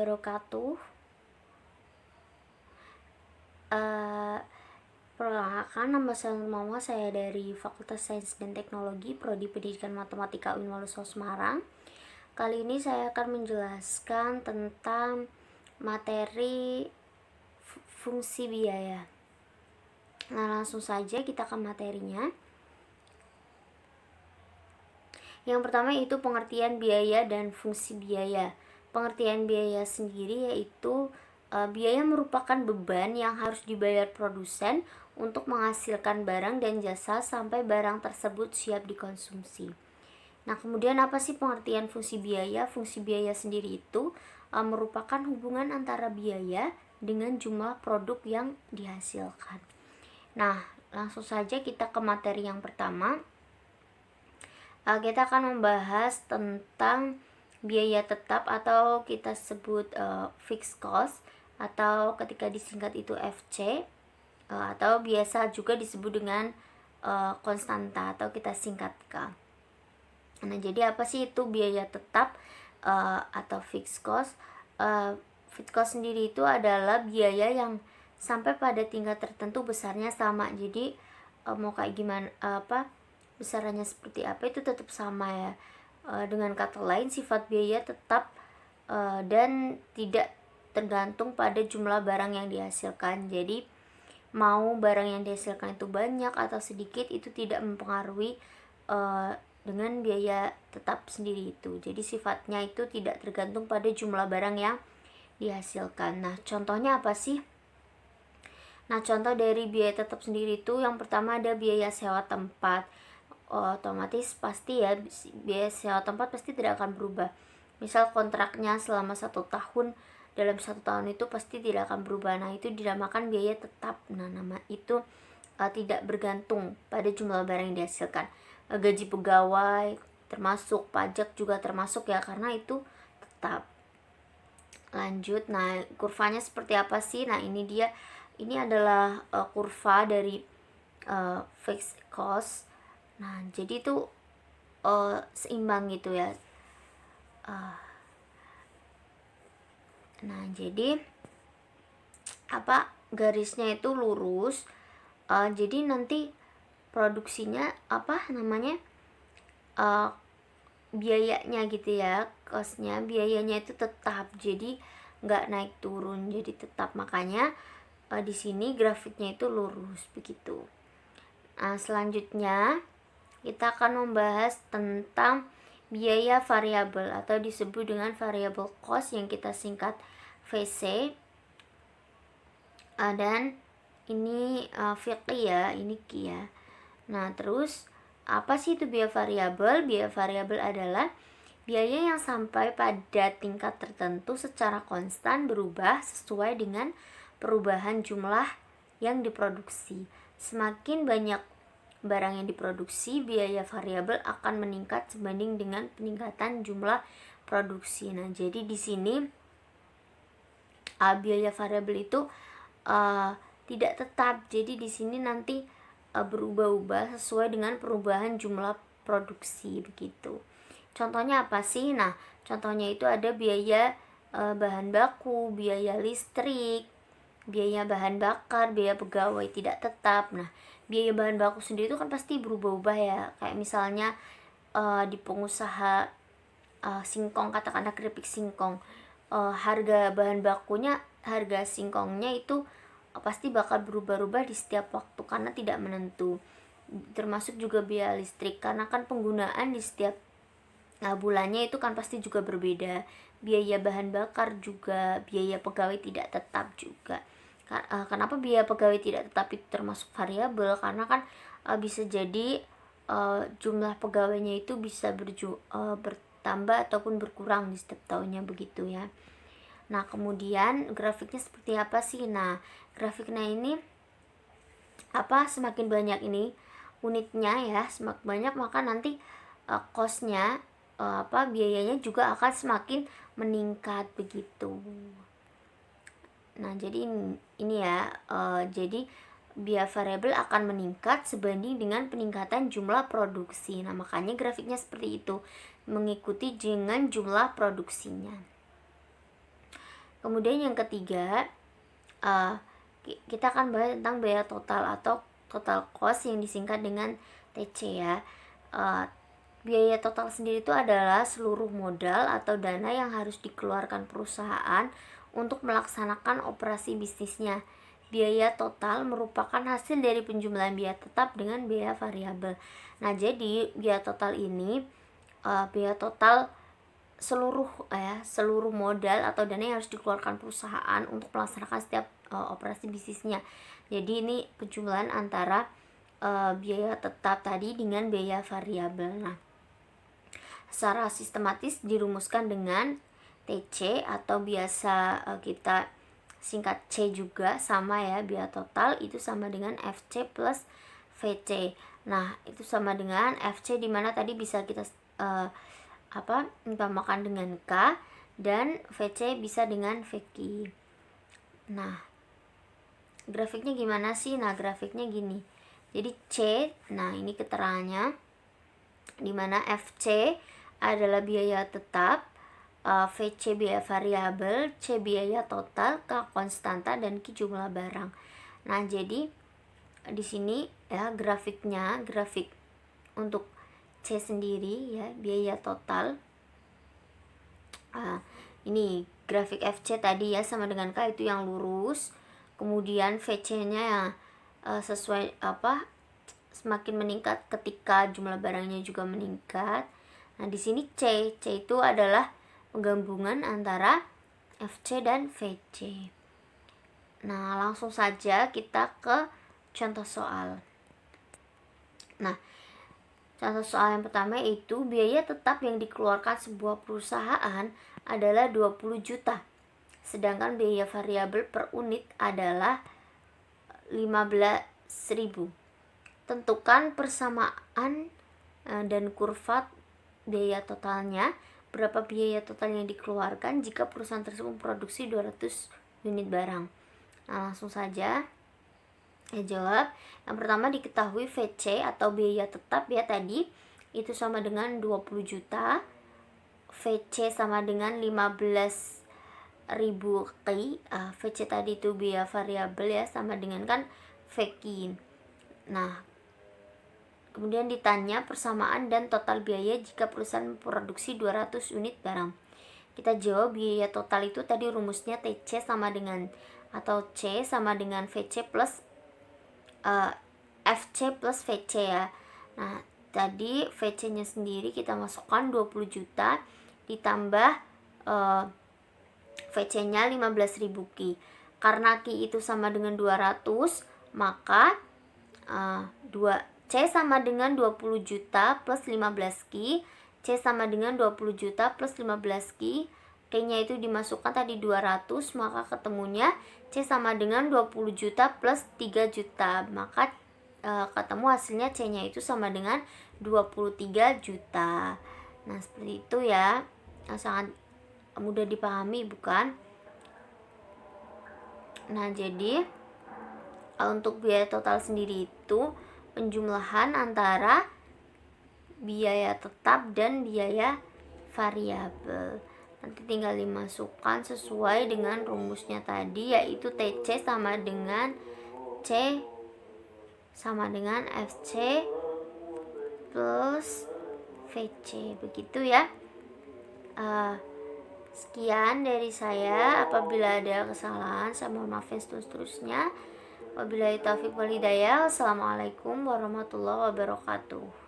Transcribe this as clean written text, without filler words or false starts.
wabarakatuh. Perkenalkan, nama saya dari Fakultas Sains dan Teknologi, Prodi Pendidikan Matematika UIN Waluso Semarang. Kali ini saya akan menjelaskan tentang materi fungsi biaya. Nah, langsung saja kita ke materinya. Yang pertama itu pengertian biaya dan fungsi biaya. Pengertian biaya sendiri yaitu biaya merupakan beban yang harus dibayar produsen untuk menghasilkan barang dan jasa sampai barang tersebut siap dikonsumsi. Nah, kemudian apa sih pengertian fungsi biaya? Fungsi biaya sendiri itu merupakan hubungan antara biaya dengan jumlah produk yang dihasilkan. Nah, langsung saja kita ke materi yang pertama. Kita akan membahas tentang biaya tetap atau kita sebut fixed cost, atau ketika disingkat itu FC, atau biasa juga disebut dengan konstanta atau kita singkat K. Nah, jadi apa sih itu biaya tetap atau fixed cost? Fixed cost sendiri itu adalah biaya yang sampai pada tingkat tertentu besarnya sama. Jadi mau kayak gimana, besarannya seperti apa itu tetap sama ya. Dengan kata lain, sifat biaya tetap dan tidak tergantung pada jumlah barang yang dihasilkan. Jadi mau barang yang dihasilkan itu banyak atau sedikit itu tidak mempengaruhi dengan biaya tetap sendiri itu. Jadi sifatnya itu tidak tergantung pada jumlah barang yang dihasilkan. Nah, contohnya apa sih? Nah, contoh dari biaya tetap sendiri itu yang pertama ada biaya sewa tempat. Otomatis pasti ya, biaya sewa tempat pasti tidak akan berubah. Misal kontraknya selama 1 tahun, dalam 1 tahun itu pasti tidak akan berubah. Nah, itu dinamakan biaya tetap. Nah, nama itu tidak bergantung pada jumlah barang yang dihasilkan. Gaji pegawai termasuk, pajak juga termasuk ya, karena itu tetap. Lanjut, nah kurvanya seperti apa sih? Nah, ini adalah kurva dari fixed cost. Nah, jadi itu seimbang gitu ya. Nah, jadi garisnya itu lurus. Jadi nanti produksinya biayanya gitu ya, costnya, biayanya itu tetap, jadi nggak naik turun, jadi tetap. Makanya di sini grafiknya itu lurus begitu. Nah, selanjutnya kita akan membahas tentang biaya variabel atau disebut dengan variable cost yang kita singkat VC. Dan ini VQ ya, ini Q ya. Nah, terus apa sih itu biaya variabel? Biaya variabel adalah biaya yang sampai pada tingkat tertentu secara konstan berubah sesuai dengan perubahan jumlah yang diproduksi. Semakin banyak barang yang diproduksi, biaya variabel akan meningkat sebanding dengan peningkatan jumlah produksi. Nah, jadi di sini biaya variabel itu tidak tetap. Jadi di sini nanti berubah-ubah sesuai dengan perubahan jumlah produksi begitu. Contohnya apa sih? Nah, contohnya itu ada biaya bahan baku, biaya listrik, biaya bahan bakar, biaya pegawai tidak tetap. Nah, biaya bahan baku sendiri itu kan pasti berubah-ubah ya. Kayak misalnya di pengusaha singkong, katakanlah keripik singkong, harga bahan bakunya, harga singkongnya itu pasti bakal berubah-ubah di setiap waktu karena tidak menentu. Termasuk juga biaya listrik, karena kan penggunaan di setiap bulannya itu kan pasti juga berbeda. Biaya bahan bakar juga, biaya pegawai tidak tetap juga. Kenapa biaya pegawai tidak tetap itu termasuk variabel? Karena kan bisa jadi jumlah pegawainya itu bisa bertambah ataupun berkurang di setiap tahunnya begitu ya. Nah, kemudian grafiknya seperti apa sih? Nah, grafiknya ini semakin banyak ini unitnya ya, semakin banyak maka nanti cost-nya biayanya juga akan semakin meningkat begitu. Nah, jadi ini ya, jadi biaya variabel akan meningkat sebanding dengan peningkatan jumlah produksi. Nah, makanya grafiknya seperti itu, mengikuti dengan jumlah produksinya. Kemudian yang ketiga, kita akan bahas tentang biaya total atau total cost yang disingkat dengan TC ya. Biaya total sendiri itu adalah seluruh modal atau dana yang harus dikeluarkan perusahaan untuk melaksanakan operasi bisnisnya. Biaya total merupakan hasil dari penjumlahan biaya tetap dengan biaya variabel. Nah, jadi biaya total ini biaya total seluruh modal atau dana yang harus dikeluarkan perusahaan untuk melaksanakan setiap operasi bisnisnya. Jadi ini penjumlahan antara biaya tetap tadi dengan biaya variabel. Nah, secara sistematis dirumuskan dengan TC atau biasa kita singkat C juga, sama ya, biaya total itu sama dengan FC plus VC. Nah, itu sama dengan FC dimana tadi bisa kita utamakan dengan K, dan VC bisa dengan VQ. Nah, grafiknya gimana sih? Nah, grafiknya gini. Jadi C, nah ini keterangannya, dimana FC adalah biaya tetap, VC biaya variabel, C biaya total, K konstanta, dan Q jumlah barang. Nah, jadi di sini ya grafiknya, grafik untuk C sendiri ya, biaya total. Ini grafik FC tadi ya, sama dengan K itu yang lurus. Kemudian VC-nya yang sesuai semakin meningkat ketika jumlah barangnya juga meningkat. Nah, di sini C itu adalah penggabungan antara FC dan VC. Nah, langsung saja kita ke contoh soal. Nah, contoh soal yang pertama itu biaya tetap yang dikeluarkan sebuah perusahaan adalah 20 juta. Sedangkan biaya variabel per unit adalah 15.000. Tentukan persamaan dan kurva biaya totalnya. Berapa biaya total yang dikeluarkan jika perusahaan tersebut memproduksi 200 unit barang. Nah, langsung saja jawab. Yang pertama diketahui VC atau biaya tetap ya tadi itu sama dengan 20 juta. VC sama dengan 15.000 Ki. VC tadi itu biaya variabel ya, sama dengan kan VQ. Nah, kemudian ditanya persamaan dan total biaya jika perusahaan memproduksi 200 unit barang. Kita jawab biaya total itu tadi rumusnya TC sama dengan atau C sama dengan VC plus FC plus VC ya. Nah, tadi VC-nya sendiri kita masukkan 20 juta ditambah VC-nya 15.000 Ki. Karena Ki itu sama dengan 200, maka C sama dengan 20 juta plus 15 Ki. C sama dengan 20 juta plus 15 Ki. K-nya itu dimasukkan tadi 200, maka ketemunya C sama dengan 20 juta plus 3 juta. Maka ketemu hasilnya C-nya itu sama dengan 23 juta. Nah, seperti itu ya. Sangat mudah dipahami, bukan? Nah, jadi untuk biaya total sendiri itu penjumlahan antara biaya tetap dan biaya variabel. Nanti tinggal dimasukkan sesuai dengan rumusnya tadi, yaitu TC sama dengan C sama dengan FC plus VC, begitu ya. Sekian dari saya. Apabila ada kesalahan saya mohon maaf seterusnya. Wabillahi taufiq wal hidayah. Assalamualaikum warahmatullahi wabarakatuh.